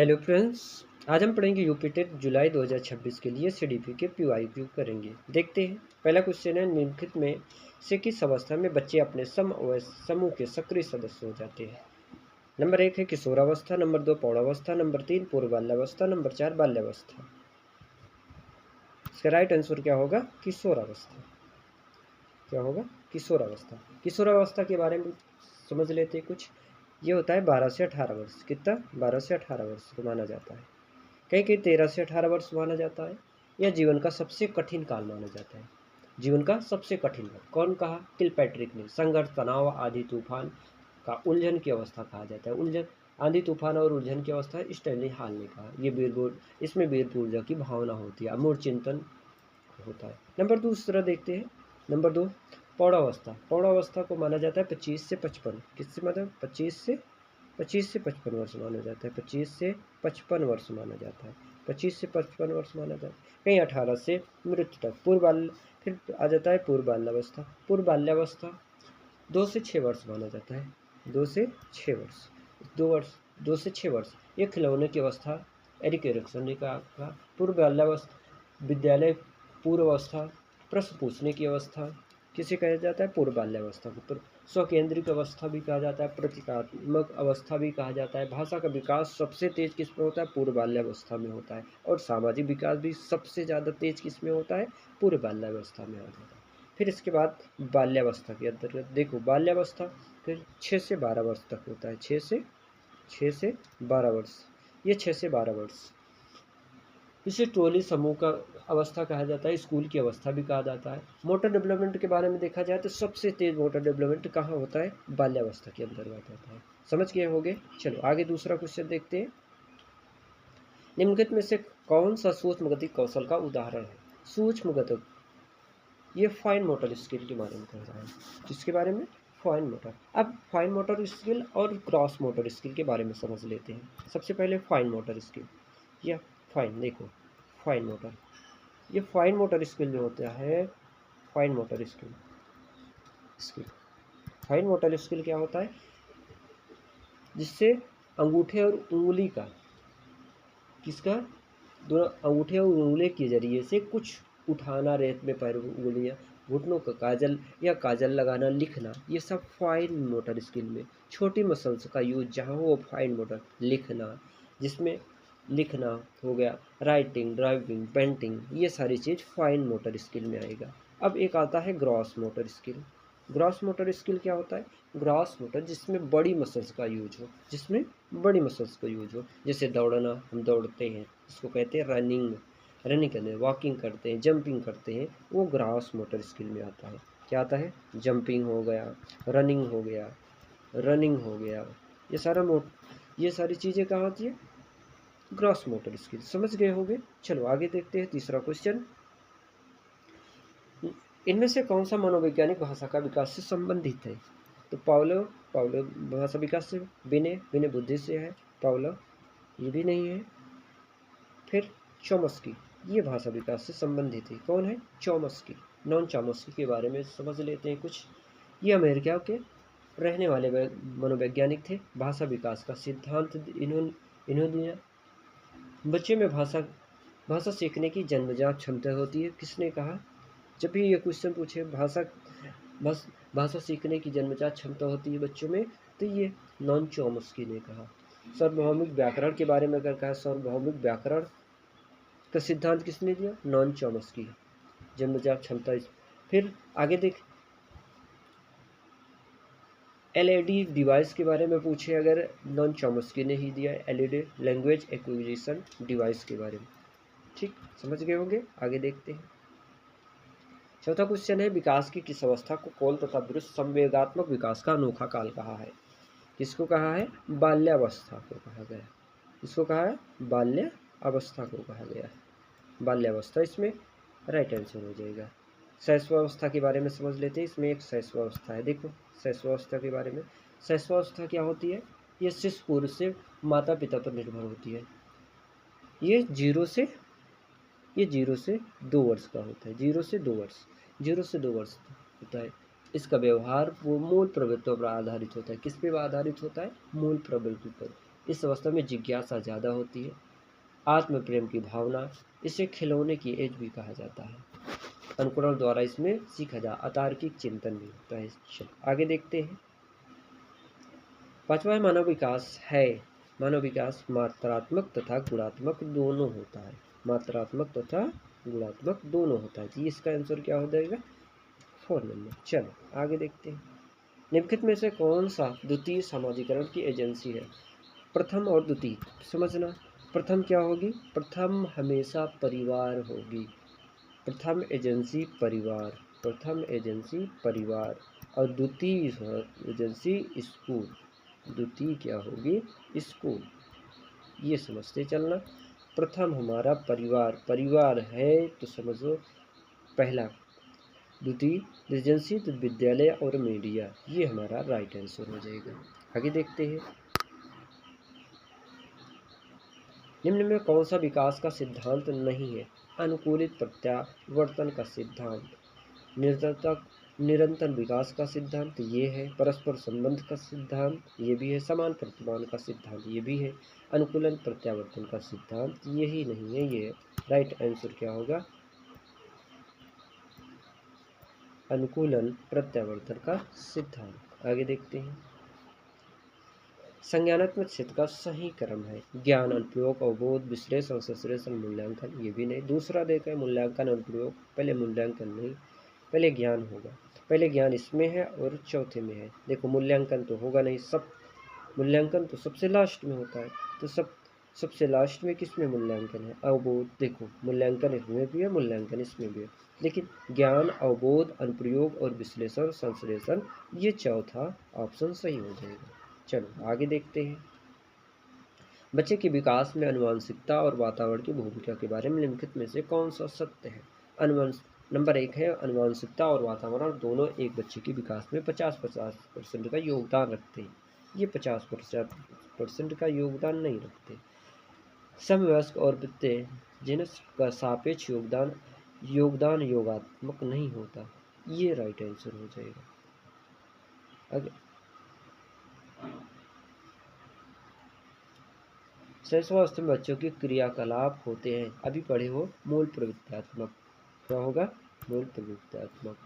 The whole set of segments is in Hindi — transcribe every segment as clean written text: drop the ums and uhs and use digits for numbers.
हेलो फ्रेंड्स, आज हम पढ़ेंगे यूपी टेट जुलाई 2026 के लिए सीडीपी के पीवाईक्यू करेंगे। देखते हैं। पहला क्वेश्चन है, निम्नलिखित में से किस अवस्था में बच्चे अपने समूह के सक्रिय सदस्य हो जाते हैं। नंबर 1 है किशोरावस्था, नंबर 2 प्रौढ़ावस्था, नंबर 3 पूर्व बाल्यावस्था, नंबर 4 बाल्यावस्था। इसका राइट आंसर क्या होगा? किशोरावस्था। क्या होगा? किशोरावस्था। किशोरावस्था के बारे में समझ लेते हैं कुछ। ये होता है 12 से 18 वर्ष। कितना? 12 से 18 वर्ष को माना जाता है। कहीं कहीं 13 से 18 वर्ष माना जाता है। यह जीवन का सबसे कठिन काल माना जाता है। जीवन का सबसे कठिन काल कौन कहा? किलपैट्रिक ने। संघर्ष, तनाव, आंधी तूफान का उलझन की अवस्था कहा जाता है। उलझन, आंधी तूफान और उलझन की अवस्था स्टैनली हॉल ने कहा। ये इसमें वीर ऊर्जा की भावना होती है, अमूर्त चिंतन होता है। नंबर दूसरा देखते हैं। नंबर 2 प्रौढ़ावस्था। प्रौढ़ावस्था को माना जाता है 25 से 55। किससे मतलब? 25 से 55 वर्ष माना जाता है। 25 से 55 वर्ष माना जाता है। 25 से 55 वर्ष माना जाता है। कहीं 18 से मृत्यु तक। फिर आ जाता है पूर्व बाल्यावस्था। पूर्व बाल्यावस्था 2 से 6 वर्ष माना जाता है। 2 से 6 वर्ष। 2 से 6 वर्ष ये खिलौने की अवस्था। एरिक एरिक्सन ने कहा पूर्व बाल्यावस्था विद्यालय पूर्व अवस्था, प्रश्न पूछने की अवस्था किसे कहा जाता है? पूर्व बाल्यावस्था को। स्वकेंद्रिक अवस्था भी कहा जाता है, प्रतीकात्मक अवस्था भी कहा जाता है। भाषा का विकास सबसे तेज किस में होता है? पूर्व बाल्यावस्था में होता है। और सामाजिक विकास भी सबसे ज़्यादा तेज किस में होता है? पूर्व बाल्यावस्था में होता है। फिर इसके बाद बाल्यावस्था के अंतर्गत देखो, बाल्यावस्था फिर 6 से 12 वर्ष तक होता है। 6 से 12 वर्ष। ये 6 से 12 वर्ष इसे टोली समूह का अवस्था कहा जाता है। स्कूल की अवस्था भी कहा जाता है। मोटर डेवलपमेंट के बारे में देखा जाए तो सबसे तेज मोटर डेवलपमेंट कहाँ होता है? बाल्यावस्था के अंतर्गत होता है। समझ गए होंगे। चलो आगे दूसरा क्वेश्चन देखते हैं। निम्नलिखित में से कौन सा सूक्ष्म गति कौशल का उदाहरण है? सूक्ष्म गति, ये फाइन मोटर स्किल के बारे में कह रहा है। किसके बारे में? Fine motor. अब फाइन मोटर स्किल और क्रॉस मोटर स्किल के बारे में समझ लेते हैं। सबसे पहले फाइन मोटर स्किल या फाइन, देखो फाइन मोटर, ये फाइन मोटर स्किल जो होता है, fine motor skill fine motor skill क्या होता है? जिससे अंगूठे और उंगली का, किसका? दोनों अंगूठे और उंगली के जरिए से कुछ उठाना, रेत में पैर उंगलियां, घुटनों का काजल या काजल लगाना, लिखना, ये सब फाइन मोटर स्किल में छोटी मसल्स का यूज जहाँ हो, फाइन मोटर। लिखना, जिसमें लिखना हो गया, राइटिंग, ड्राइविंग, पेंटिंग, ये सारी चीज़ फाइन मोटर स्किल में आएगा। अब एक आता है gross motor skill. Gross motor skill क्या होता है? ग्रॉस मोटर जिसमें बड़ी मसल्स का यूज हो, जिसमें बड़ी मसल्स का यूज हो। जैसे दौड़ना, हम दौड़ते हैं, इसको कहते हैं रनिंग। रनिंग करते हैं, वॉकिंग करते हैं, जंपिंग करते हैं, वो ग्रॉस मोटर स्किल में आता है। क्या आता है? जंपिंग हो गया, रनिंग हो गया, ये सारी चीज़ें कहाँ आती है? Gross motor skill. समझ गए होंगे। चलो आगे देखते हैं तीसरा क्वेश्चन। इनमें से कौन सा मनोवैज्ञानिक भाषा का विकास से संबंधित है? तो पावलो भाषा विकास से, विनय बुद्धि से है। पावलो ये भी नहीं है। फिर चॉम्स्की, ये भाषा विकास से संबंधित है। कौन है? चॉम्स्की। नॉन चॉम्स्की के बारे में समझ लेते हैं कुछ। ये अमेरिका के रहने वाले मनोवैज्ञानिक थे। भाषा विकास का सिद्धांत इन्होंने दिया। बच्चे में भाषा सीखने की जन्मजात क्षमता होती है। किसने कहा? जब भी ये क्वेश्चन पूछे भाषा सीखने की जन्मजात क्षमता होती है बच्चों में, तो ये नॉन चॉम्स्की ने कहा। सार्वभौमिक व्याकरण के बारे में अगर कहा, सार्वभौमिक व्याकरण का सिद्धांत किसने दिया? Non Chomsky. जन्मजात क्षमता। फिर आगे देख, एलईडी डिवाइस के बारे में पूछे अगर, नॉन चॉम्स्की ने ही दिया। एलईडी लैंग्वेज एक्विजिशन डिवाइस के बारे में। ठीक, समझ गए होंगे। आगे देखते हैं। चौथा क्वेश्चन है, विकास की किस अवस्था को कौल तथा ब्रुश संवेगात्मक विकास का अनोखा काल कहा है? किसको कहा है? बाल्यावस्था को कहा गया। इसको कहा है? बाल्य अवस्था को कहा गया है। बाल्यावस्था इसमें राइट आंसर हो जाएगा। शैशवावस्था के बारे में समझ लेते हैं। इसमें एक शैशवावस्था है। देखो शैशवावस्था के बारे में, शैशवावस्था क्या होती है? ये शिशु पूर्व से माता पिता पर निर्भर होती है। ये 0 से 2 वर्ष का होता है। 0 से 2 वर्ष होता है। इसका व्यवहार वो मूल प्रवृत्तियों पर आधारित होता है। किस पे आधारित होता है? मूल प्रवृत्ति पर। इस अवस्था में जिज्ञासा ज़्यादा होती है, आत्म प्रेम की भावना, इसे खिलौने की एज भी कहा जाता है। अनुकरण द्वारा इसमें सीखा जा अतार्किक चिंतन भी होता है। चलो आगे देखते हैं। पांचवा मानव विकास है। मानव विकास मात्रात्मक तथा गुणात्मक दोनों होता है। मात्रात्मक तथा गुणात्मक दोनों होता है। तो इसका आंसर क्या हो जाएगा? 4 नंबर। चलो आगे देखते हैं। निम्नलिखित में से कौन सा द्वितीय समाजीकरण की एजेंसी है? प्रथम और द्वितीय समझना। प्रथम क्या होगी? प्रथम हमेशा परिवार होगी। प्रथम एजेंसी परिवार, प्रथम एजेंसी परिवार, और द्वितीय एजेंसी स्कूल। द्वितीय क्या होगी? स्कूल। ये समझते चलना। प्रथम हमारा परिवार, परिवार है तो समझो पहला। द्वितीय एजेंसी तो विद्यालय और मीडिया। ये हमारा राइट आंसर हो जाएगा। आगे देखते हैं। निम्न में कौन सा विकास का सिद्धांत नहीं है? अनुकूलित प्रत्यावर्तन का सिद्धांत, निरंतर विकास का सिद्धांत ये है, परस्पर संबंध का सिद्धांत ये भी है, समान प्रतिमान का सिद्धांत ये भी है, अनुकूलन प्रत्यावर्तन का सिद्धांत यही नहीं है। ये राइट आंसर क्या होगा? अनुकूलन प्रत्यावर्तन का सिद्धांत। आगे देखते हैं। संज्ञानात्मक क्षेत्र का सही क्रम है ज्ञान, अनुप्रयोग, अवबोध, विश्लेषण, संश्लेषण, मूल्यांकन। ये भी नहीं। दूसरा देखा है मूल्यांकन, अनुप्रयोग। पहले मूल्यांकन नहीं, पहले ज्ञान होगा। पहले ज्ञान इसमें है और चौथे में है। देखो मूल्यांकन तो होगा नहीं, सब मूल्यांकन तो सबसे लास्ट में होता है। तो सबसे लास्ट में किस में मूल्यांकन है? अवबोध। देखो मूल्यांकन इसमें भी है, मूल्यांकन इसमें भी है, लेकिन ज्ञान, अवबोध, अनुप्रयोग और विश्लेषण, संश्लेषण, ये चौथा ऑप्शन सही हो जाएगा। चलो आगे देखते हैं। बच्चे के विकास में आनुवंशिकता और वातावरण की भूमिका के बारे में निम्नलिखित में से कौन सा सत्य है? नंबर 1 है आनुवंशिकता और वातावरण दोनों एक बच्चे के विकास में 50% का योगदान रखते हैं। ये 50% का योगदान नहीं रखते। समवयस्क और वित्तीय जिनस का सापेक्ष योगदान योगात्मक नहीं होता। ये राइट आंसर हो जाएगा। अगर शैशवावस्था में बच्चों के क्रियाकलाप होते हैं, अभी पढ़े हो, मूल प्रवृत्त्यात्मक। क्या होगा? मूल प्रवृत्त्यात्मक।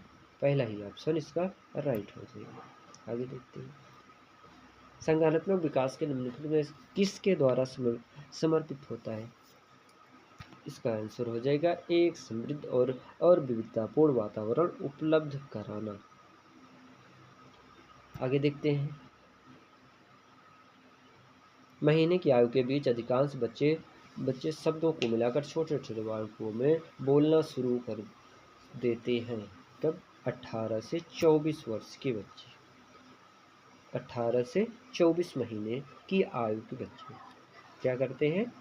पहला ही ऑप्शन इसका राइट हो जाएगा। आगे देखते हैं। संज्ञानात्मक विकास के निम्नलिखित में किसके द्वारा समर्पित होता है? इसका आंसर हो जाएगा एक समृद्ध और विविधतापूर्ण वातावरण उपलब्ध कराना। आगे देखते हैं। महीने की आयु के बीच अधिकांश बच्चे शब्दों को मिलाकर छोटे छोटे वाक्यों में बोलना शुरू कर देते हैं। कब? 18 से 24 वर्ष के बच्चे, 18 से 24 महीने की आयु के बच्चे क्या करते हैं?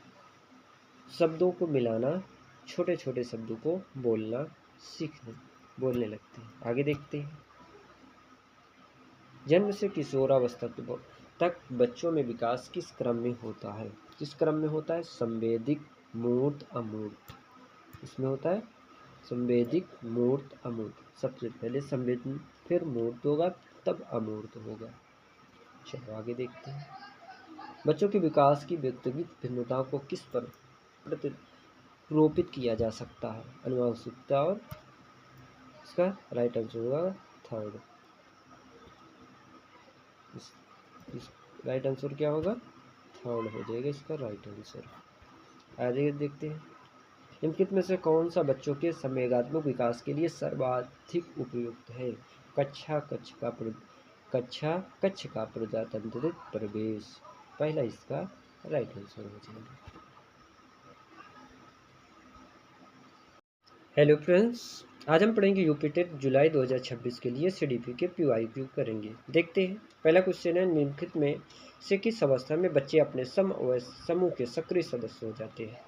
शब्दों को मिलाना, छोटे छोटे शब्दों को बोलने लगते हैं। आगे देखते हैं। जन्म से किशोरावस्था तक बच्चों में विकास किस क्रम में होता है? किस क्रम में होता है? संवेदिक, मूर्त, अमूर्त। इसमें होता है संवेदिक, मूर्त, अमूर्त। सबसे पहले संवेदन, फिर मूर्त होगा, तब अमूर्त होगा। चलो आगे देखते हैं। बच्चों के विकास की व्यक्तिगत भिन्नताओं को किस पर प्रतिरोपित किया जा सकता है? आनुवंशिकता और इसका राइट आंसर होगा थर्ड। राइट आंसर क्या होगा? थर्ड हो जाएगा इसका राइट आंसर। आगे देखते हैं। निम्नलिखित में से कौन सा बच्चों के संवेगात्मक विकास के लिए सर्वाधिक उपयुक्त है? कक्ष का प्रजातंत्रित प्रवेश। पहला इसका राइट आंसर हो जाएगा। हेलो फ्रेंड्स, आज हम पढ़ेंगे यूपीटेट जुलाई 2026 के लिए सीडीपी के पीवाईक्यू करेंगे। देखते हैं। पहला क्वेश्चन है निम्नलिखित में से किस अवस्था में बच्चे अपने समूह के सक्रिय सदस्य हो जाते हैं?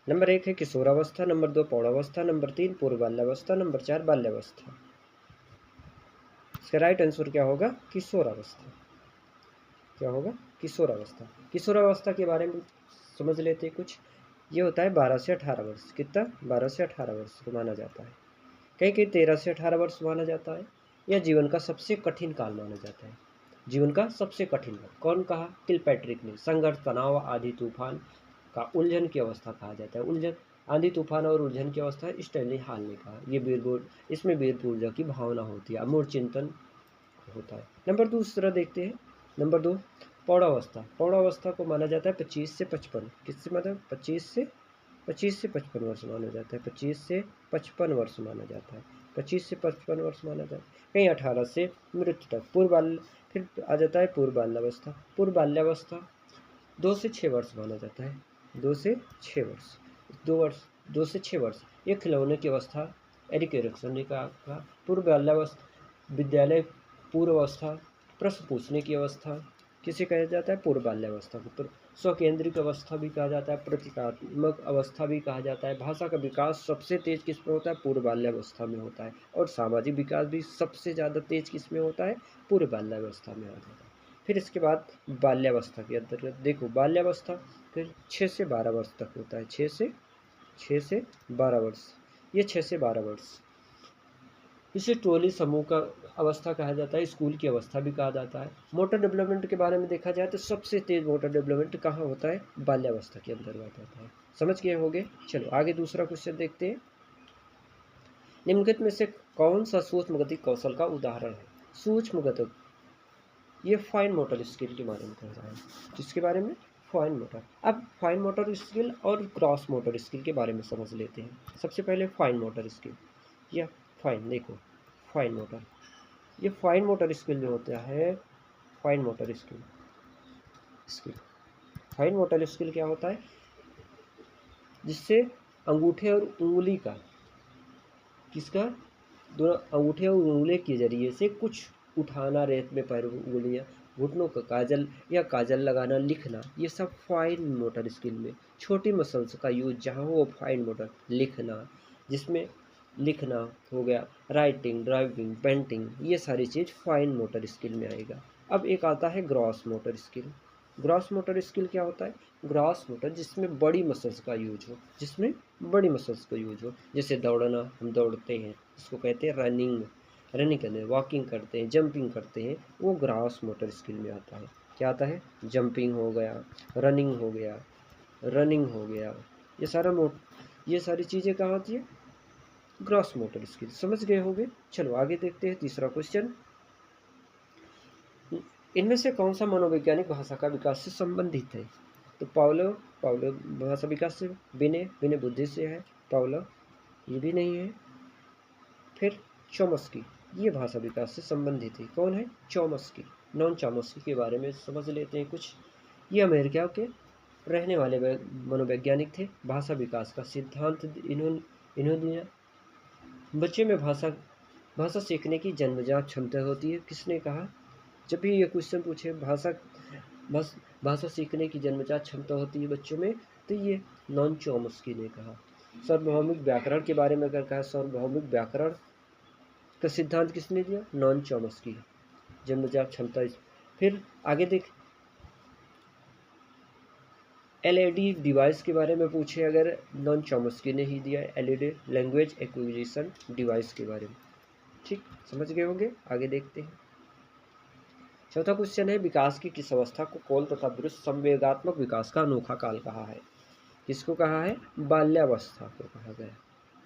नंबर 1 है किशोरावस्था, नंबर 2 प्रौढ़ावस्था, नंबर 3 पूर्व बाल्यावस्था, नंबर 4 बाल्यावस्था। इसका राइट आंसर क्या होगा? किशोरावस्था। क्या होगा? किशोरावस्था। किशोरावस्था के बारे में समझ लेते हैं कुछ। ये होता है 12 से 18 वर्ष। कितना? 12 से 18 वर्ष को माना जाता है। कहीं कहीं 13 से 18 वर्ष माना जाता है। यह जीवन का सबसे कठिन काल माना जाता है। जीवन का सबसे कठिन वर्ग। कौन कहा? किलपैट्रिक ने। संघर्ष, तनाव, आंधी तूफान का उलझन की अवस्था कहा जाता है। उलझन, आंधी तूफान और उलझन की अवस्था स्टैनली हॉल ने कहा। ये इसमें वीर ऊर्जा की भावना होती है, अमूर्त चिंतन होता है। नंबर दूसरा देखते हैं। नंबर 2, पौढ़ावस्था। पौढ़ावस्था को माना जाता है 25 से 55। किससे मतलब 25 से 55 वर्ष माना जाता है। 25 से 55 वर्ष माना जाता है। 25 से 55 वर्ष माना जाता है। कहीं 18 से मृत्यु तक। पूर्व बाल, फिर आ जाता है पूर्व बाल्यावस्था। पूर्व बाल्यावस्था 2 से 6 वर्ष माना जाता है। 2 से 6 वर्ष, 2 से 6 वर्ष। ये खिलौने की अवस्था, एरिक एरिक्सन ने कहा। पूर्व बाल्यावस्था, विद्यालय पूर्व अवस्था, प्रश्न पूछने की अवस्था किसे कहा जाता है? पूर्व बाल्यावस्था को। स्वकेंद्रिक अवस्था भी कहा जाता है, प्रतीकात्मक अवस्था भी कहा जाता है। भाषा का विकास सबसे तेज किस में होता है? पूर्व बाल्यावस्था में होता है। और सामाजिक विकास भी सबसे ज़्यादा तेज किस में होता है? पूर्व बाल्यावस्था में होता है। फिर इसके बाद बाल्यावस्था के अंतर्गत देखो, बाल्यावस्था फिर 6 से 12 वर्ष तक होता है। 6 से 12 वर्ष, ये 6 से 12 वर्ष। इसे टोली समूह का अवस्था कहा जाता है, स्कूल की अवस्था भी कहा जाता है। मोटर डेवलपमेंट के बारे में देखा जाए तो सबसे तेज मोटर डेवलपमेंट कहाँ होता है? बाल्यावस्था के अंतर्गत होता है। समझ गए होंगे। चलो आगे दूसरा क्वेश्चन देखते हैं। निम्नलिखित में से कौन सा सूक्ष्म गति कौशल का उदाहरण है? सूक्ष्म गति, ये फाइन मोटर स्किल के बारे में कह रहा है। किसके बारे में? Fine motor. अब फाइन मोटर स्किल और ग्रॉस मोटर स्किल के बारे में समझ लेते हैं। सबसे पहले फाइन मोटर स्किल, या फाइन, देखो फाइन मोटर, ये फाइन मोटर स्किल जो होता है, fine motor skill fine motor skill क्या होता है? जिससे अंगूठे और उंगली का, किसका? दोनों अंगूठे और उंगली के जरिए से कुछ उठाना, रेत में पैर, उंगलियां, घुटनों का काजल या काजल लगाना, लिखना, ये सब फाइन मोटर स्किल में। छोटी मसल्स का यूज जहाँ हो, फाइन मोटर। लिखना, जिसमें लिखना हो गया, राइटिंग, ड्राइविंग, पेंटिंग, ये सारी चीज़ फाइन मोटर स्किल में आएगा। अब एक आता है gross motor skill. Gross motor skill क्या होता है? ग्रॉस मोटर जिसमें बड़ी मसल्स का यूज हो, जिसमें बड़ी मसल्स का यूज हो। जैसे दौड़ना, हम दौड़ते हैं, इसको कहते हैं रनिंग। रनिंग करते हैं, वॉकिंग करते हैं, जंपिंग करते हैं, वो ग्रॉस मोटर स्किल में आता है। क्या आता है? जंपिंग हो गया, रनिंग हो गया, रनिंग हो गया, ये सारी चीज़ें कहाँ होती है? Gross motor skill. समझ गए होंगे। चलो आगे देखते हैं तीसरा क्वेश्चन। इनमें से कौन सा मनोवैज्ञानिक भाषा का विकास से संबंधित है? तो पावलो भाषा विकास से, बिने बुद्धि से है। पावलो ये भी नहीं है। फिर चॉम्स्की, ये भाषा विकास से संबंधित है। कौन है? चॉम्स्की। नॉन चॉम्स्की के बारे में समझ लेते हैं कुछ। ये अमेरिका के रहने वाले मनोवैज्ञानिक थे। भाषा विकास का सिद्धांत इन्होंने दिया। बच्चे में भाषा सीखने की जन्मजात क्षमता होती है। किसने कहा? जब भी ये क्वेश्चन पूछे, भाषा सीखने की जन्मजात क्षमता होती है बच्चों में, तो ये नॉन चॉम्स्की ने कहा। सार्वभौमिक व्याकरण के बारे में अगर कहा, सार्वभौमिक व्याकरण का सिद्धांत किसने दिया? नॉन चॉम्स्की, जन्मजात क्षमता। फिर आगे देख, एलईडी डिवाइस के बारे में पूछे अगर, नॉन चॉम्स्की ने ही दिया। एलईडी लैंग्वेज एक्विजिशन डिवाइस के बारे में। ठीक, समझ गए होंगे। आगे देखते हैं। चौथा क्वेश्चन है, विकास की किस अवस्था को कौल तथा ब्रुश संवेगात्मक विकास का अनोखा काल कहा है? किसको कहा है? बाल्यावस्था को कहा गया।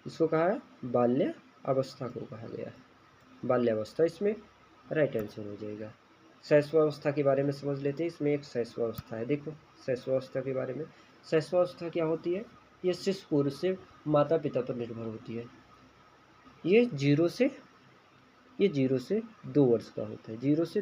इसको कहा है बाल्य अवस्था को कहा गया है। बाल्यावस्था, इसमें राइट आंसर हो जाएगा। शैशवावस्था के बारे में समझ लेते हैं। इसमें एक शैशवावस्था है। देखो शैशवावस्था के बारे में, शैशवावस्था क्या होती है? ये शिशु पूर्व से माता पिता पर निर्भर होती है। ये 0 से 2 वर्ष का होता है। 0 से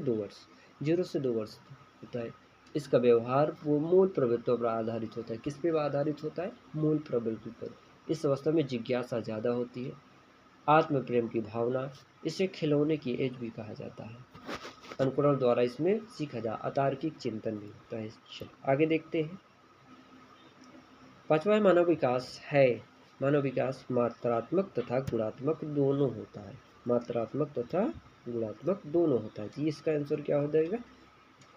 2 वर्ष होता है। इसका व्यवहार वो मूल प्रवृत्तियों पर आधारित होता है। किस पे आधारित होता है? मूल प्रवृत्ति पर। इस अवस्था में जिज्ञासा ज़्यादा होती है, आत्म प्रेम की भावना, इसे खिलौने की एज भी कहा जाता है। अनुकरण द्वारा इसमें सीखा जा, अतार्किक चिंतन भी होता है। चलो आगे देखते हैं। पांचवा मानव विकास है। मानव विकास मात्रात्मक तथा गुणात्मक दोनों होता है। मात्रात्मक तथा गुणात्मक दोनों होता है। तो इसका आंसर क्या हो जाएगा?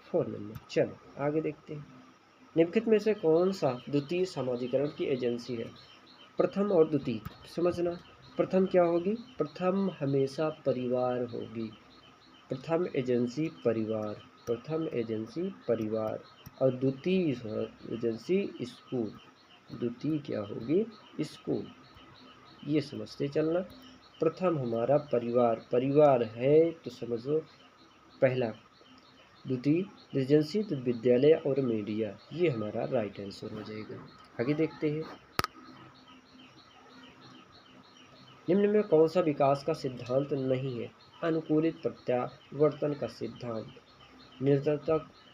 4 नंबर। चलो आगे देखते हैं। निम्नलिखित में से कौन सा द्वितीय समाजीकरण की एजेंसी है? प्रथम और द्वितीय समझना। प्रथम क्या होगी? प्रथम हमेशा परिवार होगी। प्रथम एजेंसी परिवार, प्रथम एजेंसी परिवार और द्वितीय एजेंसी स्कूल, द्वितीय क्या होगी स्कूल, ये समझते चलना। प्रथम हमारा परिवार, परिवार है तो समझो पहला, द्वितीय एजेंसी तो विद्यालय और मीडिया, ये हमारा राइट आंसर हो जाएगा। आगे देखते हैं, निम्न में कौन सा विकास का सिद्धांत नहीं है? अनुकूलित प्रत्यावर्तन का सिद्धांत,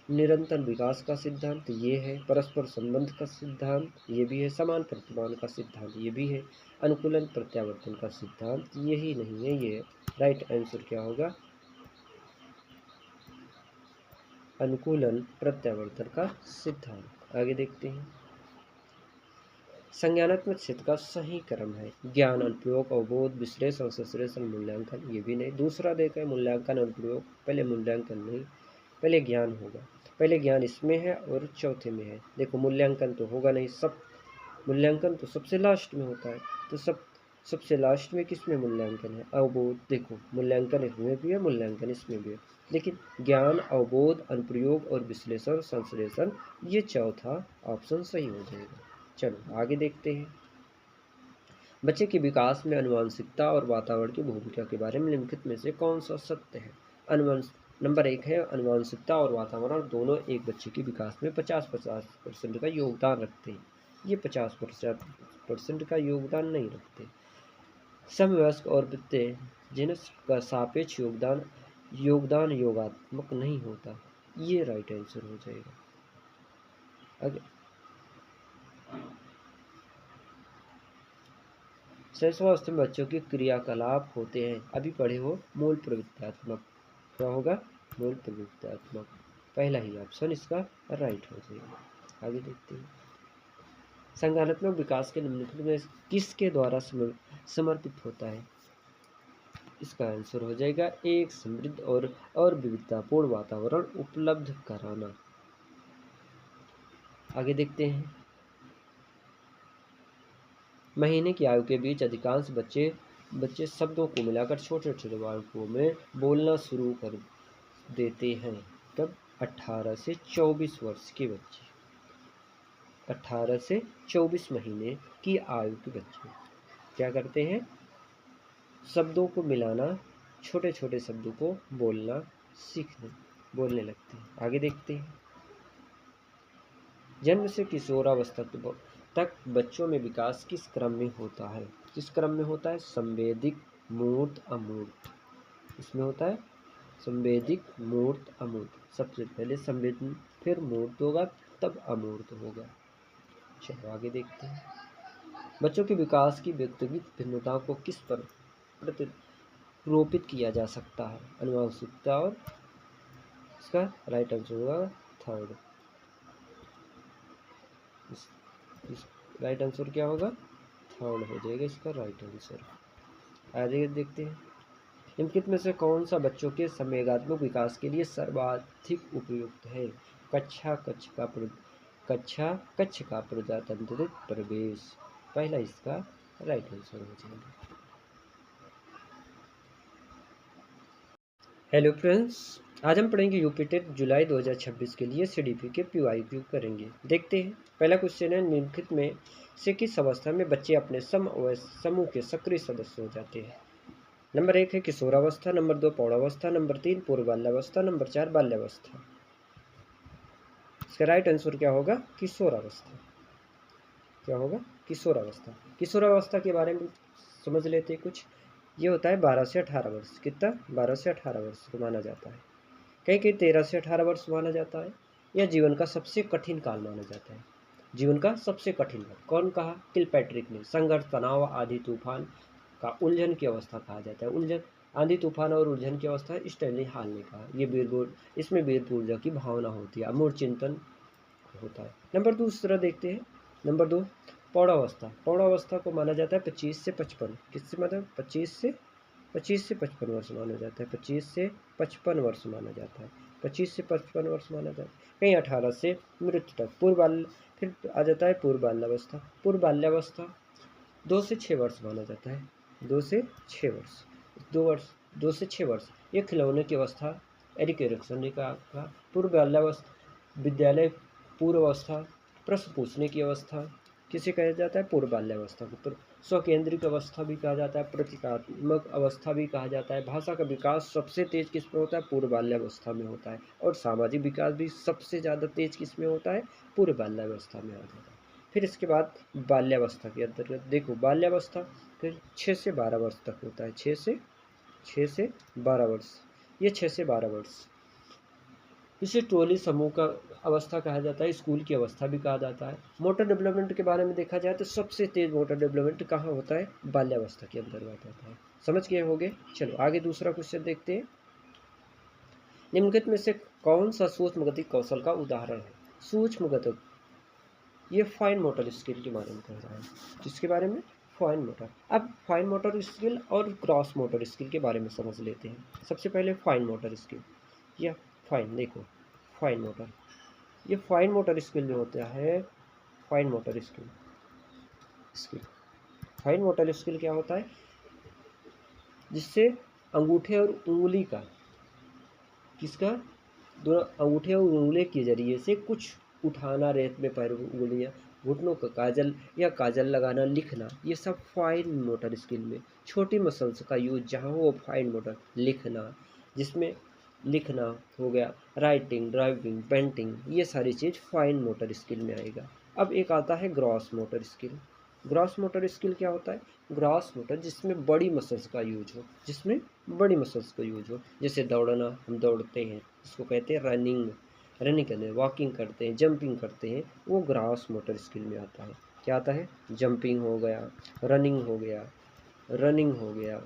निरंतर विकास का सिद्धांत ये है, परस्पर संबंध का सिद्धांत ये भी है, समान प्रतिमान का सिद्धांत ये भी है, अनुकूलन प्रत्यावर्तन का सिद्धांत यही नहीं है। ये राइट आंसर क्या होगा? अनुकूलन प्रत्यावर्तन का सिद्धांत। आगे देखते हैं, संज्ञानात्मक क्षेत्र का सही क्रम है ज्ञान, अनुप्रयोग, अवबोध, विश्लेषण, संश्लेषण, मूल्यांकन, ये भी नहीं। दूसरा देखें मूल्यांकन, अनुप्रयोग, पहले मूल्यांकन नहीं, पहले ज्ञान होगा, पहले ज्ञान इसमें है और चौथे में है। देखो मूल्यांकन तो होगा नहीं, सब मूल्यांकन तो सबसे लास्ट में होता है, तो सबसे लास्ट में किस में मूल्यांकन है? अवबोध। देखो मूल्यांकन इसमें भी है, मूल्यांकन इसमें भी है, लेकिन ज्ञान, अवबोध, अनुप्रयोग और विश्लेषण, संश्लेषण, ये चौथा ऑप्शन सही हो जाएगा। चलो आगे देखते हैं, बच्चे के विकास में आनुवंशिकता और वातावरण की भूमिका के बारे में निम्नलिखित में से कौन सा सत्य है? नंबर 1 है आनुवंशिकता और वातावरण दोनों एक बच्चे के विकास में 50% का योगदान रखते हैं। ये 50% का योगदान नहीं रखते। समवयस्क और वित्तीय जिनस का सापेक्ष योगदान योगात्मक नहीं होता। ये राइट आंसर हो जाएगा। आगे शैशवावस्था में बच्चों के क्रियाकलाप होते हैं, अभी पढ़े हो मूल प्रवृत्त्यात्मक, क्या होगा? मूल प्रवृत्त्यात्मक, पहला ही ऑप्शन इसका राइट हो जाएगा। आगे देखते हैं, संज्ञानात्मक विकास के निम्नलिखित में किसके द्वारा समर्पित होता है? इसका आंसर हो जाएगा एक समृद्ध और विविधतापूर्ण वातावरण उपलब्ध कराना। आगे देखते हैं, महीने की आयु के बीच अधिकांश बच्चे शब्दों को मिलाकर छोटे छोटे वाक्यों में बोलना शुरू कर देते हैं। कब? 18 से 24 वर्ष के बच्चे, 18 से 24 महीने की आयु के बच्चे क्या करते हैं? शब्दों को मिलाना, छोटे छोटे शब्दों को बोलने लगते हैं। आगे देखते हैं, जन्म से किशोरावस्था तक बच्चों में विकास किस क्रम में होता है? किस क्रम में होता है? संवेदिक, मूर्त, अमूर्त। इसमें होता है संवेदिक, मूर्त, अमूर्त। सबसे पहले संवेदन, फिर मूर्त होगा, तब अमूर्त होगा। चलो आगे देखते हैं, बच्चों के विकास की व्यक्तिगत भिन्नताओं को किस पर प्रतिरोपित किया जा सकता है? आनुवंशिकता और, इसका राइट आंसर होगा थर्ड। राइट आंसर क्या होगा? थर्ड हो जाएगा इसका राइट आंसर। आगे देखते हैं, निम्नलिखित में से कौन सा बच्चों के संवेगात्मक विकास के लिए सर्वाधिक उपयुक्त है? कक्ष का प्रजातंत्रित प्रवेश, पहला इसका राइट आंसर हो जाएगा। हेलो फ्रेंड्स, आज हम पढ़ेंगे यूपी टेट जुलाई 2026 के लिए सीडीपी के PYQ करेंगे। देखते हैं, पहला क्वेश्चन है, निम्नलिखित में से किस अवस्था में बच्चे अपने समूह के सक्रिय सदस्य हो जाते हैं? नंबर 1 है किशोरावस्था, नंबर 2 प्रौढ़ावस्था, नंबर 3 पूर्व बाल्यावस्था, नंबर 4 बाल्यावस्था। इसका राइट आंसर क्या होगा? किशोरावस्था। क्या होगा? किशोरावस्था। किशोरावस्था के बारे में समझ लेते हैं कुछ। ये होता है 12 से 18 वर्ष। कितना? 12 से 18 वर्ष को माना जाता है। कहीं कहीं 13 से 18 वर्ष माना जाता है। यह जीवन का सबसे कठिन काल माना जाता है। जीवन का सबसे कठिन काल कौन कहा? किलपैट्रिक ने। संघर्ष, तनाव, आंधी तूफान का उलझन की अवस्था कहा जाता है। उलझन, आंधी तूफान और उलझन की अवस्था स्टैनली हॉल ने कहा। ये इसमें वीर ऊर्जा की भावना होती है, अमूर्त चिंतन होता है। नंबर दूसरा देखते हैं, नंबर 2 प्रौढ़ावस्था। प्रौढ़ावस्था को माना जाता है 25 से 55। किससे मतलब? 25 से 55 वर्ष माना जाता है। 25 से 55 वर्ष माना जाता है। 25 से 55 वर्ष माना जाता है। कहीं 18 से मृत्यु तक। फिर आ जाता है पूर्व बाल्यावस्था। पूर्व बाल्यावस्था 2 से 6 वर्ष माना जाता है। 2 से 6 वर्ष, 2 से 6 वर्ष ये खिलौने की अवस्था एडिकेशन ने कहा। पूर्व बाल्यावस्था विद्यालय पूर्व अवस्था, प्रश्न पूछने की अवस्था किसे कहा जाता है? पूर्व बाल्यावस्था को। स्वकेंद्रिक अवस्था भी कहा जाता है, प्रतीकात्मक अवस्था भी कहा जाता है। भाषा का विकास सबसे तेज किस में होता है? पूर्व बाल्यावस्था में होता है। और सामाजिक विकास भी सबसे ज़्यादा तेज किस में होता है? पूर्व बाल्यावस्था में होता है। फिर इसके बाद बाल्यावस्था के अंतर्गत देखो, बाल्यावस्था फिर 6 से 12 वर्ष तक होता है। 6 से 12 वर्ष, ये 6 से 12 वर्ष। इसे टोली समूह का अवस्था कहा जाता है, स्कूल की अवस्था भी कहा जाता है। मोटर डेवलपमेंट के बारे में देखा जाए तो सबसे तेज मोटर डेवलपमेंट कहाँ होता है? बाल्यावस्था के अंतर्गत होता है। समझ गए होंगे? चलो आगे दूसरा क्वेश्चन देखते हैं। निम्नलिखित में से कौन सा सूक्ष्म गति कौशल का उदाहरण है? सूक्ष्म गति, ये फाइन मोटर स्किल के बारे में कह रहा है। जिसके बारे में? Fine motor. अब फाइन मोटर स्किल और क्रॉस मोटर स्किल के बारे में समझ लेते हैं। सबसे पहले फाइन मोटर स्किल, या फाइन, देखो फाइन मोटर, ये फाइन मोटर स्किल जो होता है, fine motor skill fine motor skill क्या होता है? जिससे अंगूठे और उंगली का, किसका? दोनों अंगूठे और उंगली के जरिए से कुछ उठाना, रेत में पैर उंगलियां, घुटनों का काजल या काजल लगाना, लिखना, ये सब फाइन मोटर स्किल में छोटी मसल्स का यूज जहाँ हो, फाइन मोटर। लिखना, जिसमें लिखना हो गया, राइटिंग, ड्राइविंग, पेंटिंग, ये सारी चीज़ फाइन मोटर स्किल में आएगा। अब एक आता है gross motor skill. Gross motor skill क्या होता है? ग्रॉस मोटर जिसमें बड़ी मसल्स का यूज हो, जिसमें बड़ी मसल्स का यूज हो। जैसे दौड़ना, हम दौड़ते हैं, इसको कहते हैं रनिंग, रनिंग करते हैं, वॉकिंग करते हैं, जंपिंग करते हैं, वो ग्रॉस मोटर स्किल में आता है। क्या आता है? जंपिंग हो गया, रनिंग हो गया, रनिंग हो गया,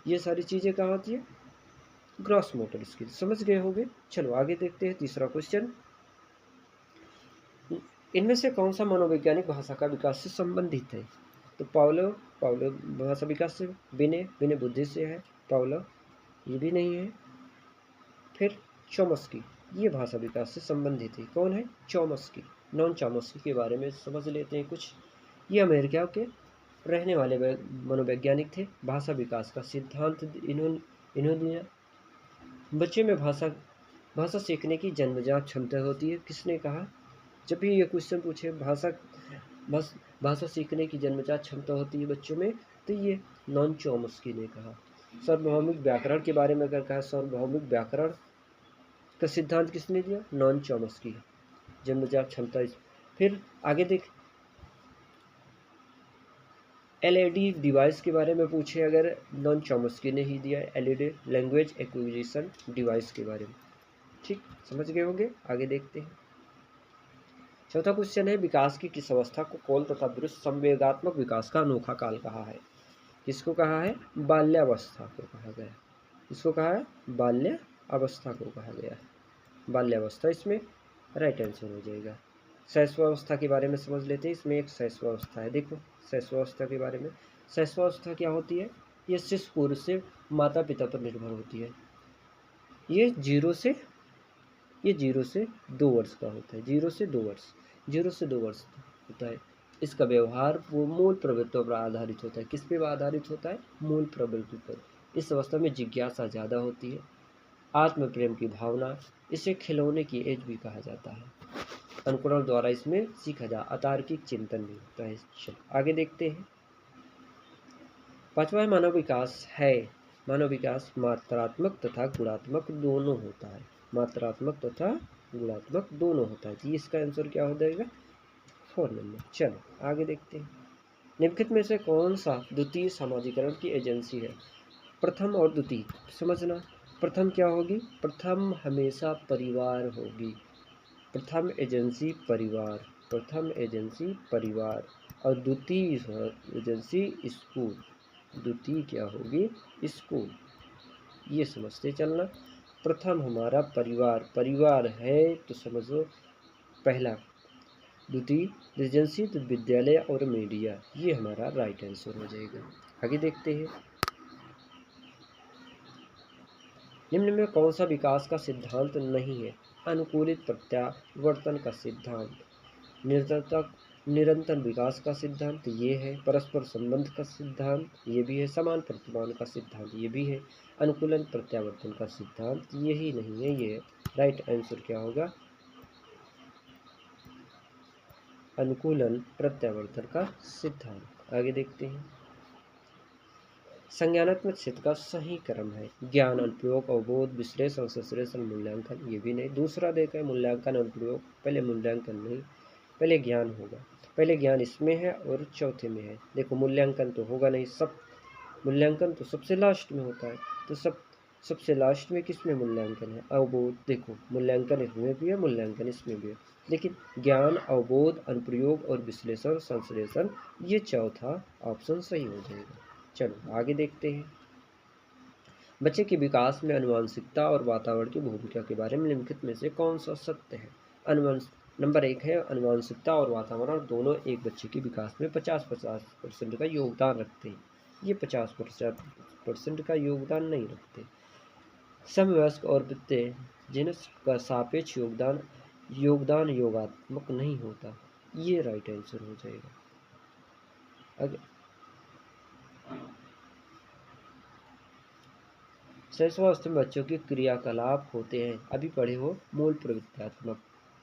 ये सारी चीज़ें कहाँ होती है? Gross motor skill. समझ गए होंगे? चलो आगे देखते हैं तीसरा क्वेश्चन। इनमें से कौन सा मनोवैज्ञानिक भाषा का विकास से संबंधित है? तो पावलो भाषा विकास से, बिने बुद्धि से है पावलो, ये भी नहीं है। फिर चॉम्स्की, ये भाषा विकास से संबंधित है। कौन है? चॉम्स्की। नॉन चॉम्स्की के बारे में समझ लेते हैं कुछ। ये अमेरिका के रहने वाले मनोवैज्ञानिक थे। भाषा विकास का सिद्धांत इन्होंने दिया। बच्चे में भाषा सीखने की जन्मजात क्षमता होती है। किसने कहा? जब भी ये क्वेश्चन पूछे भाषा सीखने की जन्मजात क्षमता होती है बच्चों में, तो ये नॉन चॉम्स्की ने कहा। सार्वभौमिक व्याकरण के बारे में अगर कहा, सार्वभौमिक व्याकरण का सिद्धांत किसने दिया? नॉन चॉम्स्की, जन्मजात क्षमता। फिर आगे देख, एलईडी डिवाइस के बारे में पूछे अगर, नॉन चॉम्स्की ने ही दिया, एलईडी लैंग्वेज एक्विजिशन डिवाइस के बारे में। ठीक, समझ गए होंगे? आगे देखते हैं। चौथा क्वेश्चन है, विकास की किस अवस्था को कौल तथा दृश्य संवेगात्मक विकास का अनोखा काल कहा है? किसको कहा है? बाल्यावस्था को कहा गया। इसको कहा है? बाल्य अवस्था को कहा गया है। बाल्यावस्था इसमें राइट आंसर हो जाएगा। शैशवावस्था के बारे में समझ लेते हैं। इसमें एक शैशवावस्था है। देखो शैशवावस्था के बारे में, शैशवावस्था क्या होती है? ये शिशु पूर्व से माता पिता पर निर्भर होती है। ये 0 से 2 वर्ष का होता है। 0 से 2 वर्ष होता है। इसका व्यवहार वो मूल प्रवृत्तियों पर आधारित होता है। किस पे आधारित होता है? मूल प्रवृत्ति पर। इस अवस्था में जिज्ञासा ज़्यादा होती है, आत्म प्रेम की भावना, इसे खिलौने की एज भी कहा जाता है। अनुकरण द्वारा इसमें सीखा जा, अतार्किक चिंतन भी होता है। चलो आगे देखते हैं। पांचवा मानव विकास है। मानव विकास मात्रात्मक तथा गुणात्मक दोनों होता है। मात्रात्मक तथा गुणात्मक दोनों होता है। तो इसका आंसर क्या हो जाएगा? 4 नंबर। चलो आगे देखते हैं। निम्नलिखित में से कौन सा द्वितीय समाजीकरण की एजेंसी है? प्रथम और द्वितीय समझना। प्रथम क्या होगी? प्रथम हमेशा परिवार होगी। प्रथम एजेंसी परिवार, प्रथम एजेंसी परिवार, और द्वितीय एजेंसी स्कूल। द्वितीय क्या होगी? स्कूल। ये समझते चलना। प्रथम हमारा परिवार है तो समझो पहला। द्वितीय एजेंसी तो विद्यालय और मीडिया, ये हमारा राइट आंसर हो जाएगा। आगे देखते हैं। निम्न में कौन सा विकास का सिद्धांत नहीं है? अनुकूलित प्रत्यावर्तन का सिद्धांत, निरंतरता निरंतर विकास का सिद्धांत ये है, परस्पर संबंध का सिद्धांत ये भी है, समान प्रतिमान का सिद्धांत ये भी है, अनुकूलन प्रत्यावर्तन का सिद्धांत यही नहीं है, ये राइट आंसर क्या होगा, अनुकूलन प्रत्यावर्तन का सिद्धांत। आगे देखते हैं, संज्ञानात्मक क्षेत्र का सही क्रम है ज्ञान, अनुप्रयोग, अवबोध, विश्लेषण, संश्लेषण, मूल्यांकन, ये भी नहीं। दूसरा देखा है मूल्यांकन, अनुप्रयोग, पहले मूल्यांकन नहीं, पहले ज्ञान होगा, पहले ज्ञान इसमें है और चौथे में है। देखो मूल्यांकन तो होगा नहीं, सब मूल्यांकन तो सबसे लास्ट में होता है, तो सबसे लास्ट में किस में मूल्यांकन है, अवबोध। देखो मूल्यांकन इसमें भी है, मूल्यांकन इसमें भी है, लेकिन ज्ञान, अवबोध, अनुप्रयोग और विश्लेषण, संश्लेषण, ये चौथा ऑप्शन सही हो जाएगा। चलो आगे देखते हैं, बच्चे के विकास में आनुवंशिकता और वातावरण की भूमिका के बारे में निम्नलिखित में से कौन सा सत्य है। नंबर 1 है, आनुवंशिकता और वातावरण दोनों एक बच्चे के विकास में 50% का योगदान रखते हैं। ये 50% का योगदान नहीं रखते। समवयस्क और बच्चे जिनका सापेक्ष योगदान योगात्मक नहीं होता, ये राइट आंसर हो जाएगा। शैशवावस्था में बच्चों के क्रियाकलाप होते हैं, अभी पढ़े हो, मूल प्रवृत्त्यात्मक।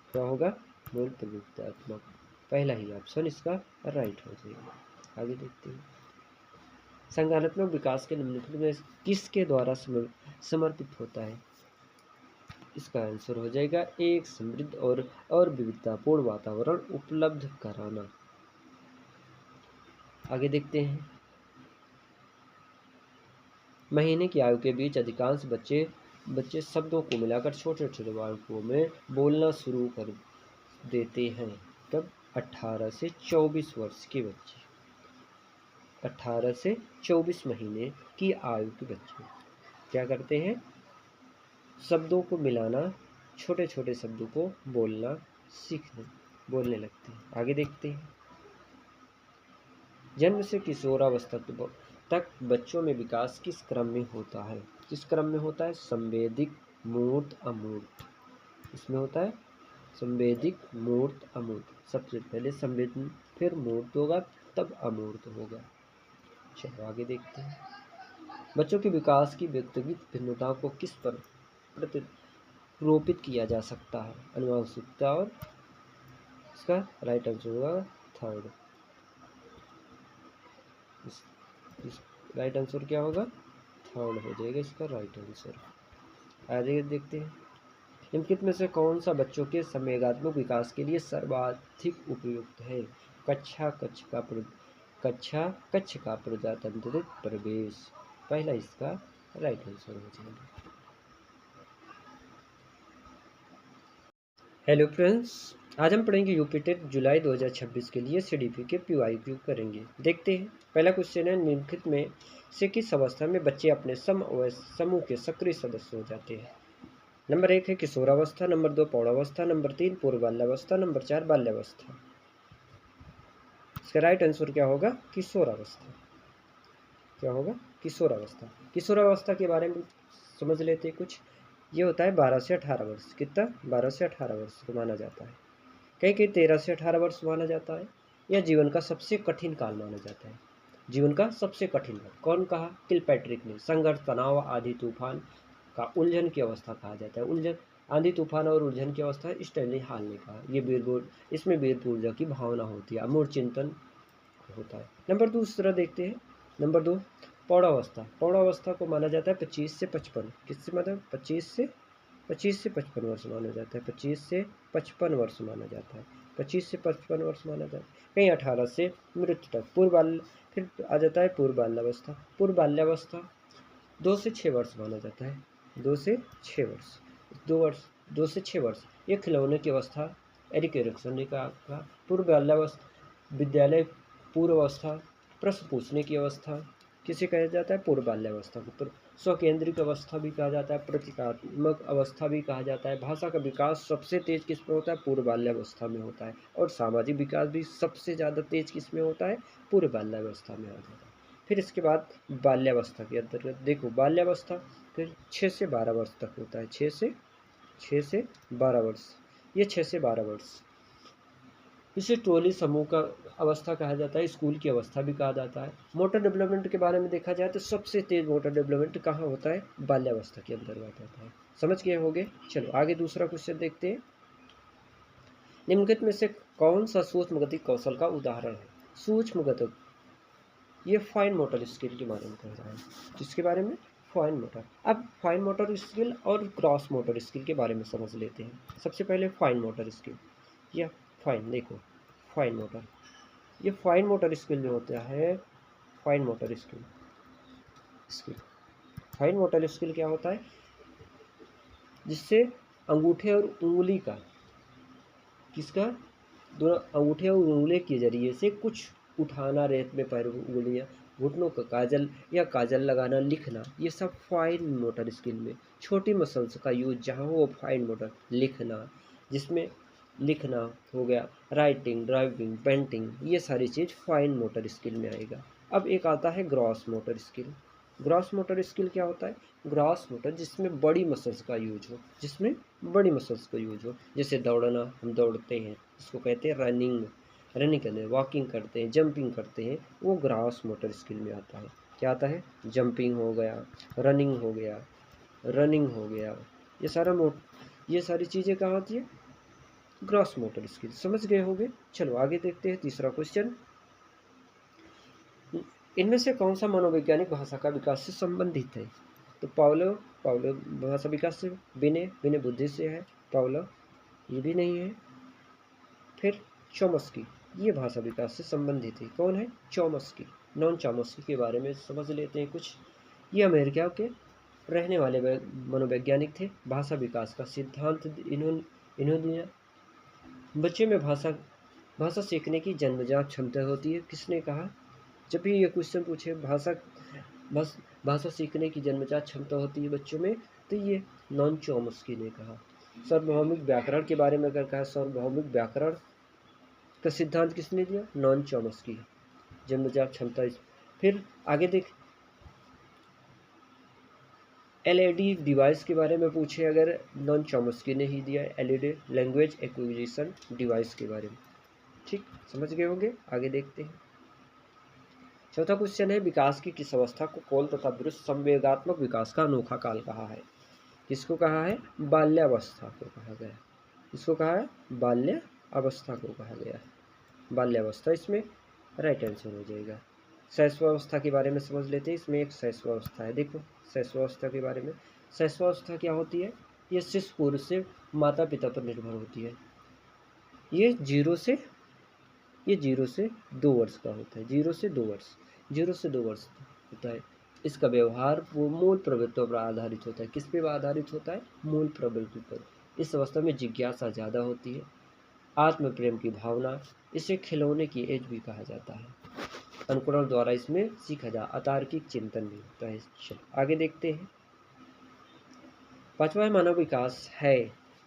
क्या होगा, मूल प्रवृत्त्यात्मक, पहला ही ऑप्शन इसका राइट हो जाएगा। आगे देखते हैं, संज्ञानात्मक विकास के निम्नलिखित में किसके द्वारा समर्पित होता है। इसका आंसर हो जाएगा एक समृद्ध और विविधतापूर्ण वातावरण उपलब्ध कराना। आगे देखते हैं, महीने की आयु के बीच अधिकांश बच्चे शब्दों को मिलाकर छोटे छोटे वाक्यों में बोलना शुरू कर देते हैं। कब, 18 से 24 वर्ष के बच्चे, 18 से 24 महीने की आयु के बच्चे क्या करते हैं, शब्दों को मिलाना, छोटे छोटे शब्दों को बोलने लगते हैं। आगे देखते हैं, जन्म से किशोरावस्था तक बच्चों में विकास किस क्रम में होता है। किस क्रम में होता है, संवेदिक, मूर्त, अमूर्त। इसमें होता है संवेदिक, मूर्त, अमूर्त। सबसे पहले संवेदन, फिर मूर्त होगा, तब अमूर्त होगा। चलो आगे देखते हैं, बच्चों के विकास की व्यक्तिगत भिन्नताओं को किस पर प्रतिरोपित किया जा सकता है, आनुवंशिकता और, इसका राइट आंसर होगा थर्ड। राइट आंसर क्या होगा, थर्ड हो जाएगा इसका राइट आंसर। आगे देखते हैं, निम्नलिखित में से कौन सा बच्चों के संवेगात्मक विकास के लिए सर्वाधिक उपयुक्त है। कक्ष का प्रजातंत्रित प्रवेश, पहला इसका राइट आंसर हो जाएगा। हेलो फ्रेंड्स, आज हम पढ़ेंगे यूपीटेट जुलाई 2026 के लिए सीडीपी के पीवाईक्यू करेंगे। देखते हैं, पहला क्वेश्चन है, निम्नलिखित में से किस अवस्था में बच्चे अपने समूह के सक्रिय सदस्य हो जाते हैं। नंबर 1 है किशोरावस्था, नंबर 2 प्रौढ़ावस्था, नंबर 3 पूर्व बाल्यावस्था, नंबर 4 बाल्यावस्था। इसका राइट आंसर क्या होगा, किशोरावस्था। क्या होगा, किशोरावस्था। किशोरावस्था के बारे में समझ लेते हैं कुछ। ये होता है 12 से 18 वर्ष, कितना, 12 से 18 वर्ष को माना जाता है, कहीं कहीं 13 से 18 वर्ष माना जाता है। यह जीवन का सबसे कठिन काल माना जाता है, जीवन का सबसे कठिन काल। कौन कहा, किलपैट्रिक ने। संघर्ष, तनाव, आधी तूफान का उलझन की अवस्था कहा जाता है। उलझन, आंधी तूफान और उलझन की अवस्था स्टैनली हॉल ने कहा। ये इसमें वीर ऊर्जा की भावना होती है, अमूर्त चिंतन होता है। नंबर दूसरा देखते हैं, नंबर 2 प्रौढ़ावस्था। प्रौढ़ावस्था को माना जाता है 25 से 55, किससे मतलब 25 से 55 वर्ष माना जाता है, 25 से 55 वर्ष माना जाता है, 25 से 55 वर्ष माना जाता है, कहीं 18 से मृत्यु तक। फिर आ जाता है पूर्व बाल्यावस्था। पूर्व बाल्यावस्था 2 से 6 वर्ष माना जाता है, 2 से 6 वर्ष, 2 से 6 वर्ष। ये खिलौने की अवस्था, एरिक एरिक्सन ने कहा। पूर्व बाल्यावस्था, विद्यालय पूर्व अवस्था, प्रश्न पूछने की अवस्था किसे कहा जाता है, पूर्व बाल्यावस्था को। स्वकेंद्रिक अवस्था भी कहा जाता है, प्रतीकात्मक अवस्था भी कहा जाता है। भाषा का विकास सबसे तेज किस में होता है, पूर्व बाल्यावस्था में होता है। और सामाजिक विकास भी सबसे ज़्यादा तेज किस में होता है, पूर्व बाल्यावस्था में आ जाता है। फिर इसके बाद बाल्यावस्था के अंतर्गत देखो, बाल्यावस्था फिर 6 से 12 वर्ष तक होता है, 6 से 12 वर्ष, ये 6 से 12 वर्ष। इसे ट्रॉली समूह का अवस्था कहा जाता है, स्कूल की अवस्था भी कहा जाता है। मोटर डेवलपमेंट के बारे में देखा जाए तो सबसे तेज मोटर डेवलपमेंट कहाँ होता है? बाल्यावस्था के अंतर्गत होता है। समझ गए होंगे। चलो आगे दूसरा क्वेश्चन देखते हैं। निम्नलिखित में से कौन सा सूक्ष्म गति कौशल का उदाहरण है? सूक्ष्म गति, ये फाइन मोटर स्किल के बारे में कह रहा है। किसके बारे में? Fine motor. अब फाइन मोटर स्किल और ग्रॉस मोटर स्किल के बारे में समझ लेते हैं। सबसे पहले फाइन मोटर स्किल, या फाइन, देखो फाइन मोटर, ये फाइन मोटर स्किल जो होता है, fine motor skill skill fine motor skill क्या होता है? जिससे अंगूठे और उंगली का, किसका? दोनों अंगूठे और उंगली के जरिए से कुछ उठाना, रेत में पैर उंगलियां, घुटनों का काजल या काजल लगाना, लिखना, ये सब फाइन मोटर स्किल में छोटी मसल्स का यूज जहाँ हो, फाइन मोटर। लिखना, जिसमें लिखना हो गया, राइटिंग, ड्राइविंग, पेंटिंग, ये सारी चीज़ फाइन मोटर स्किल में आएगा। अब एक आता है gross motor skill. Gross motor skill क्या होता है? ग्रॉस मोटर जिसमें बड़ी मसल्स का यूज हो, जिसमें बड़ी मसल्स का यूज हो, जैसे दौड़ना, हम दौड़ते हैं, इसको कहते हैं रनिंग, रनिंग करते हैं, वॉकिंग करते हैं, जंपिंग करते हैं, वो ग्रॉस मोटर स्किल में आता है। क्या आता है? जंपिंग हो गया, रनिंग हो गया, रनिंग हो गया, ये सारी चीज़ें कहाँ आती है? Gross motor skill. समझ गए होंगे। चलो आगे देखते हैं तीसरा क्वेश्चन। इनमें से कौन सा मनोवैज्ञानिक भाषा का विकास से संबंधित है? तो पावलो, पावलो भाषा विकास से, विनय, विनय बुद्धि से है, पावलो ये भी नहीं है। फिर चॉम्स्की, ये भाषा विकास से संबंधित है। कौन है? चॉम्स्की। नॉन चॉम्स्की के बारे में समझ लेते हैं कुछ। ये अमेरिका के रहने वाले मनोवैज्ञानिक थे। भाषा विकास का सिद्धांत इन्होंने दिया। बच्चे में भाषा भाषा सीखने की जन्मजात क्षमता होती है। किसने कहा? जब भी ये क्वेश्चन पूछे भाषा सीखने की जन्मजात क्षमता होती है बच्चों में, तो ये नॉन चॉम्स्की ने कहा। सार्वभौमिक व्याकरण के बारे में अगर कहा, सार्वभौमिक व्याकरण का सिद्धांत किसने दिया? नॉन चॉम्स्की, जन्मजात क्षमता। फिर आगे देख, एलईडी डिवाइस के बारे में पूछे अगर, नॉन चॉम्स्की ने ही दिया, एलईडी लैंग्वेज एक्विजिशन डिवाइस के बारे में। ठीक, समझ गए होंगे। आगे देखते हैं। चौथा क्वेश्चन है, विकास की किस अवस्था को कौन तथा ब्रुस संवेगात्मक विकास का अनोखा काल कहा है? किसको कहा है? बाल्यावस्था को कहा गया। इसको कहा है? बाल्य अवस्था को कहा गया है। बाल्यावस्था, इसमें राइट आंसर हो जाएगा। शैशवावस्था के बारे में समझ लेते हैं। इसमें एक शैशवावस्था है। देखो शैशवावस्था के बारे में, शैशवावस्था क्या होती है? ये शिशु पूर्व से माता पिता पर निर्भर होती है। ये जीरो से 2 वर्ष का होता है। 0 से 2 वर्ष होता है। इसका व्यवहार वो मूल प्रवृत्तियों पर आधारित होता है। किस पे आधारित होता है? मूल प्रवृत्ति पर। इस अवस्था में जिज्ञासा ज़्यादा होती है, आत्म प्रेम की भावना, इसे खिलौने की एज भी कहा जाता है। अनुकरण द्वारा इसमें सीखा जा, अतार्किक चिंतन भी होता है। चलो आगे देखते हैं। पांचवा मानव विकास है।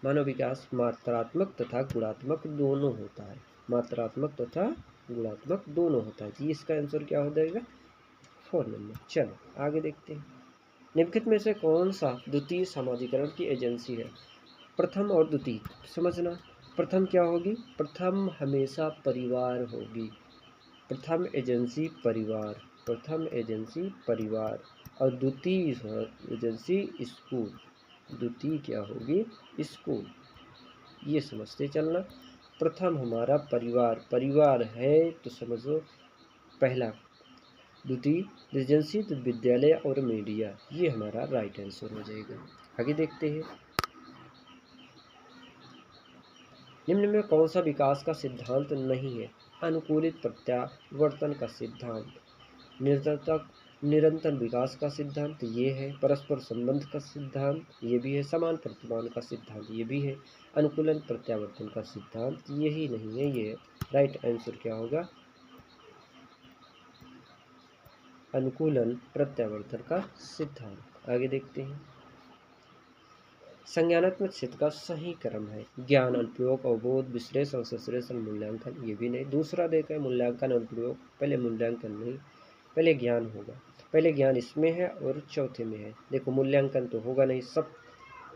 मानव विकास मात्रात्मक तथा गुणात्मक दोनों होता है। मात्रात्मक तथा गुणात्मक दोनों होता है। तो इसका आंसर क्या हो जाएगा? 4 नंबर। चलो आगे देखते हैं। निम्नलिखित में से कौन सा द्वितीय समाजीकरण की एजेंसी है? प्रथम और द्वितीय समझना। प्रथम क्या होगी? प्रथम हमेशा परिवार होगी। प्रथम एजेंसी परिवार, प्रथम एजेंसी परिवार, और द्वितीय एजेंसी स्कूल। द्वितीय क्या होगी? स्कूल। ये समझते चलना। प्रथम हमारा परिवार है तो समझो पहला। द्वितीय एजेंसी तो विद्यालय और मीडिया, ये हमारा राइट आंसर हो जाएगा। आगे देखते हैं। निम्न में कौन सा विकास का सिद्धांत नहीं है? अनुकूलित प्रत्यावर्तन का सिद्धांत, निरंतर विकास का सिद्धांत ये है, परस्पर संबंध का सिद्धांत ये भी है, समान प्रतिमान का सिद्धांत ये भी है, अनुकूलन प्रत्यावर्तन का सिद्धांत यही नहीं है। ये राइट आंसर क्या होगा? अनुकूलन प्रत्यावर्तन का सिद्धांत। आगे देखते हैं। संज्ञानात्मक क्षेत्र का सही क्रम है ज्ञान, अनुप्रयोग, अवबोध, विश्लेषण, संश्लेषण, मूल्यांकन। ये भी नहीं। दूसरा देखा है मूल्यांकन, अनुप्रयोग, पहले मूल्यांकन नहीं, पहले ज्ञान होगा। पहले ज्ञान इसमें है और चौथे में है। देखो मूल्यांकन तो होगा नहीं, सब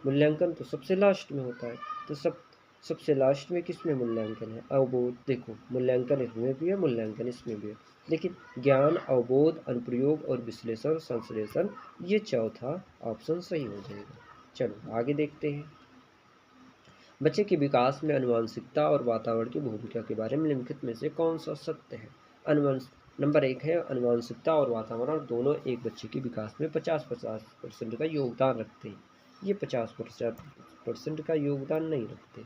मूल्यांकन तो सबसे लास्ट में होता है। तो सब सबसे लास्ट में किस में मूल्यांकन है? अवबोध। देखो मूल्यांकन इसमें भी है, मूल्यांकन इसमें भी है, लेकिन ज्ञान, अवबोध, अनुप्रयोग और विश्लेषण, संश्लेषण, ये चौथा ऑप्शन सही हो जाएगा। चलो आगे देखते हैं। बच्चे के विकास में आनुवंशिकता और वातावरण की भूमिका के बारे में निम्नलिखित में से कौन सा सत्य है? अनुवंश नंबर 1 है, आनुवंशिकता और वातावरण दोनों एक बच्चे के विकास में 50% का योगदान रखते हैं। ये 50% का योगदान नहीं रखते।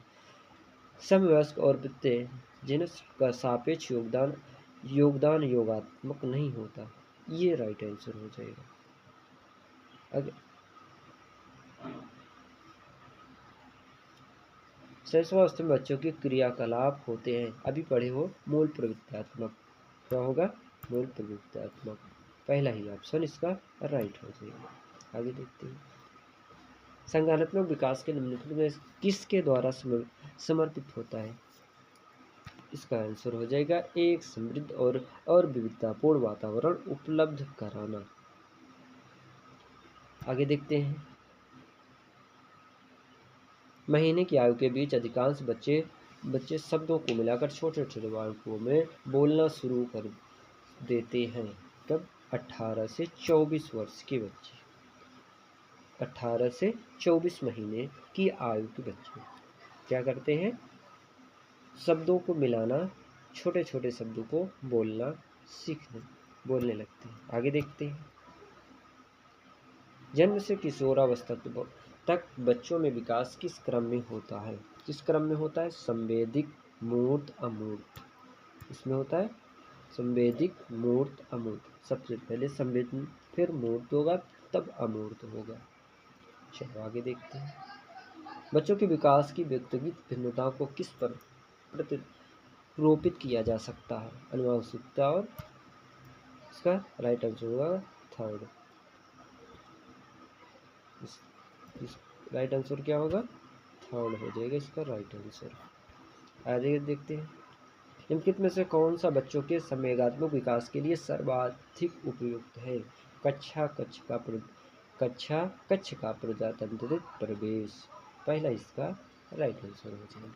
समवयस्क और वृत्तीय जिनका सापेक्ष योगदान योगात्मक नहीं होता। ये राइट आंसर हो जाएगा। अगर शैशवावस्था में बच्चों के क्रियाकलाप होते हैं, अभी पढ़े हो, मूल प्रवृत्त्यात्मक। क्या होगा? मूल प्रवृत्त्यात्मक। पहला ही ऑप्शन इसका राइट हो जाएगा। आगे देखते हैं। संज्ञानात्मक विकास के निम्नलिखित में किसके द्वारा समर्पित होता है? इसका आंसर हो जाएगा एक समृद्ध और विविधतापूर्ण वातावरण उपलब्ध कराना। आगे देखते हैं। महीने की आयु के बीच अधिकांश बच्चे शब्दों को मिलाकर छोटे छोटे वाक्यों में बोलना शुरू कर देते हैं। कब? 18 से 24 वर्ष के बच्चे। 18 से 24 महीने की आयु के बच्चे क्या करते हैं? शब्दों को मिलाना, छोटे छोटे शब्दों को बोलने लगते हैं। आगे देखते हैं। जन्म से किशोरावस्था तक बच्चों में विकास किस क्रम में होता है? किस क्रम में होता है? संवेदिक, मूर्त, अमूर्त। इसमें होता है संवेदिक, मूर्त, अमूर्त। सबसे पहले संवेदन, फिर मूर्त होगा, तब अमूर्त होगा। चलो आगे देखते हैं। बच्चों के विकास की व्यक्तिगत भिन्नताओं को किस पर प्रतिरोपित किया जा सकता है? आनुवंशिकता और इसका राइट आंसर होगा थर्ड। इस राइट आंसर क्या होगा? थर्ड हो जाएगा इसका राइट आंसर। आगे देखते हैं। निम्नलिखित में से कौन सा बच्चों के संवेगात्मक विकास के लिए सर्वाधिक उपयुक्त है? कक्षा कक्ष का प्रजातंत्रित प्रवेश। पहला इसका राइट आंसर हो जाएगा।